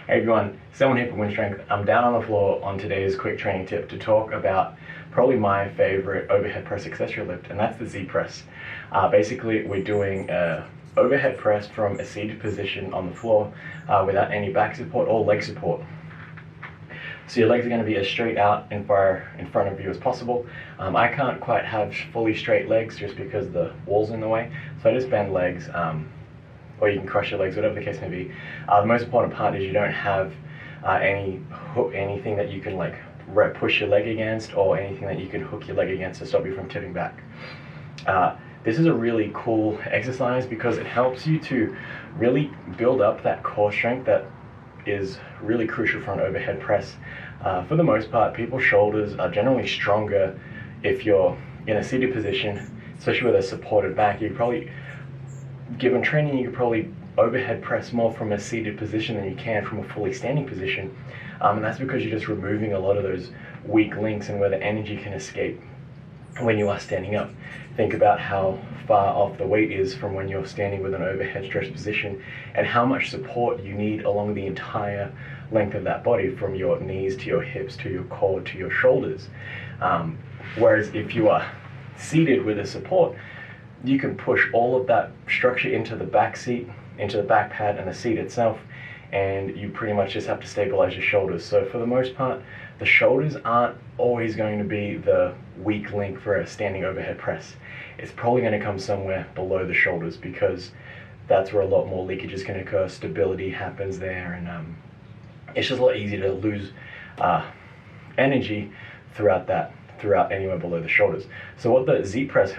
Hey everyone, someone here for WynnStrength. I'm down on the floor on today's quick training tip to talk about probably my favorite overhead press accessory lift, and that's the Z press. Basically, we're doing a overhead press from a seated position on the floor without any back support or leg support. So your legs are going to be as straight out in front of you as possible. I can't quite have fully straight legs just because the wall's in the way, so I just bend legs. Or you can cross your legs, whatever the case may be. The most important part is you don't have anything that you can like push your leg against, or anything that you can hook your leg against to stop you from tipping back. This is a really cool exercise because it helps you to really build up that core strength that is really crucial for an overhead press. For the most part, people's shoulders are generally stronger if you're in a seated position, especially with a supported back. You probably, given training, you could probably overhead press more from a seated position than you can from a fully standing position, and that's because you're just removing a lot of those weak links and where the energy can escape when you are standing up. Think about how far off the weight is from when you're standing with an overhead stretched position, and how much support you need along the entire length of that body, from your knees to your hips to your core to your shoulders. Whereas if you are seated with a support, you can push all of that structure into the back seat, into the back pad and the seat itself, and you pretty much just have to stabilize your shoulders. So for the most part, the shoulders aren't always going to be the weak link for a standing overhead press. It's probably going to come somewhere below the shoulders, because that's where a lot more leakage can occur, stability happens there, and it's just a lot easier to lose energy throughout anywhere below the shoulders. So what the Z press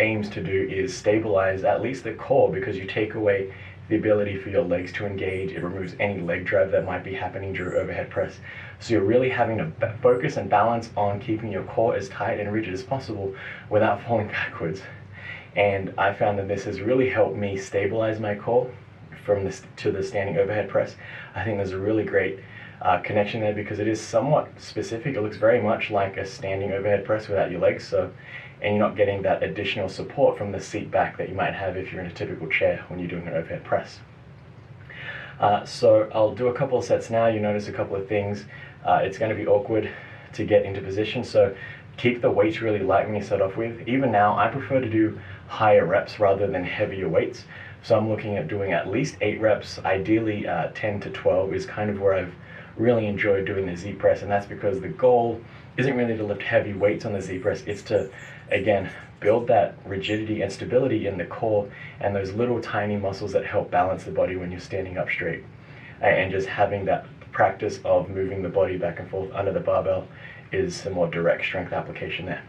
aims to do is stabilize at least the core, because you take away the ability for your legs to engage. It removes any leg drive that might be happening during overhead press. So you're really having to focus and balance on keeping your core as tight and rigid as possible without falling backwards. And I found that this has really helped me stabilize my core to the standing overhead press. I think there's a really great connection there, because it is somewhat specific. It looks very much like a standing overhead press without your legs, and you're not getting that additional support from the seat back that you might have if you're in a typical chair when you're doing an overhead press. So I'll do a couple of sets now. You notice a couple of things. It's going to be awkward to get into position, so keep the weights really light when you start off with. Even now, I prefer to do higher reps rather than heavier weights. So I'm looking at doing at least 8 reps, ideally 10 to 12 is kind of where I've really enjoyed doing the Z press, and that's because the goal isn't really to lift heavy weights on the Z press. It's to, again, build that rigidity and stability in the core and those little tiny muscles that help balance the body when you're standing up straight. And just having that practice of moving the body back and forth under the barbell is some more direct strength application there.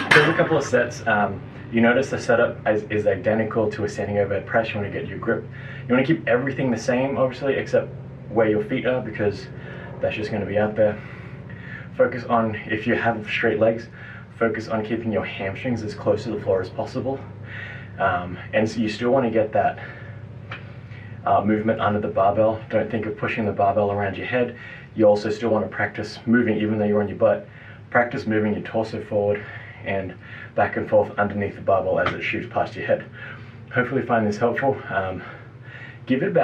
There's a couple of sets. You notice the setup is identical to a standing overhead press. You want to get your grip. You want to keep everything the same, obviously, except where your feet are, because that's just going to be out there. Focus on, if you have straight legs, focus on keeping your hamstrings as close to the floor as possible. And so you still want to get that movement under the barbell. Don't think of pushing the barbell around your head. You also still want to practice moving, even though you're on your butt. Practice moving your torso forward and back and forth underneath the barbell as it shoots past your head. Hopefully find this helpful. Give it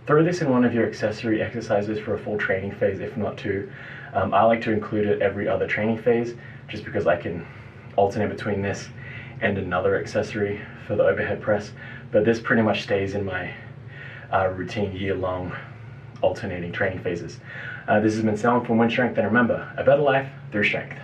throw this in one of your accessory exercises for a full training phase, if not 2. I like to include it every other training phase, just because I can alternate between this and another accessory for the overhead press. But this pretty much stays in my routine year-long alternating training phases. This has been Selwyn from WynnStrength, and remember, a better life through strength.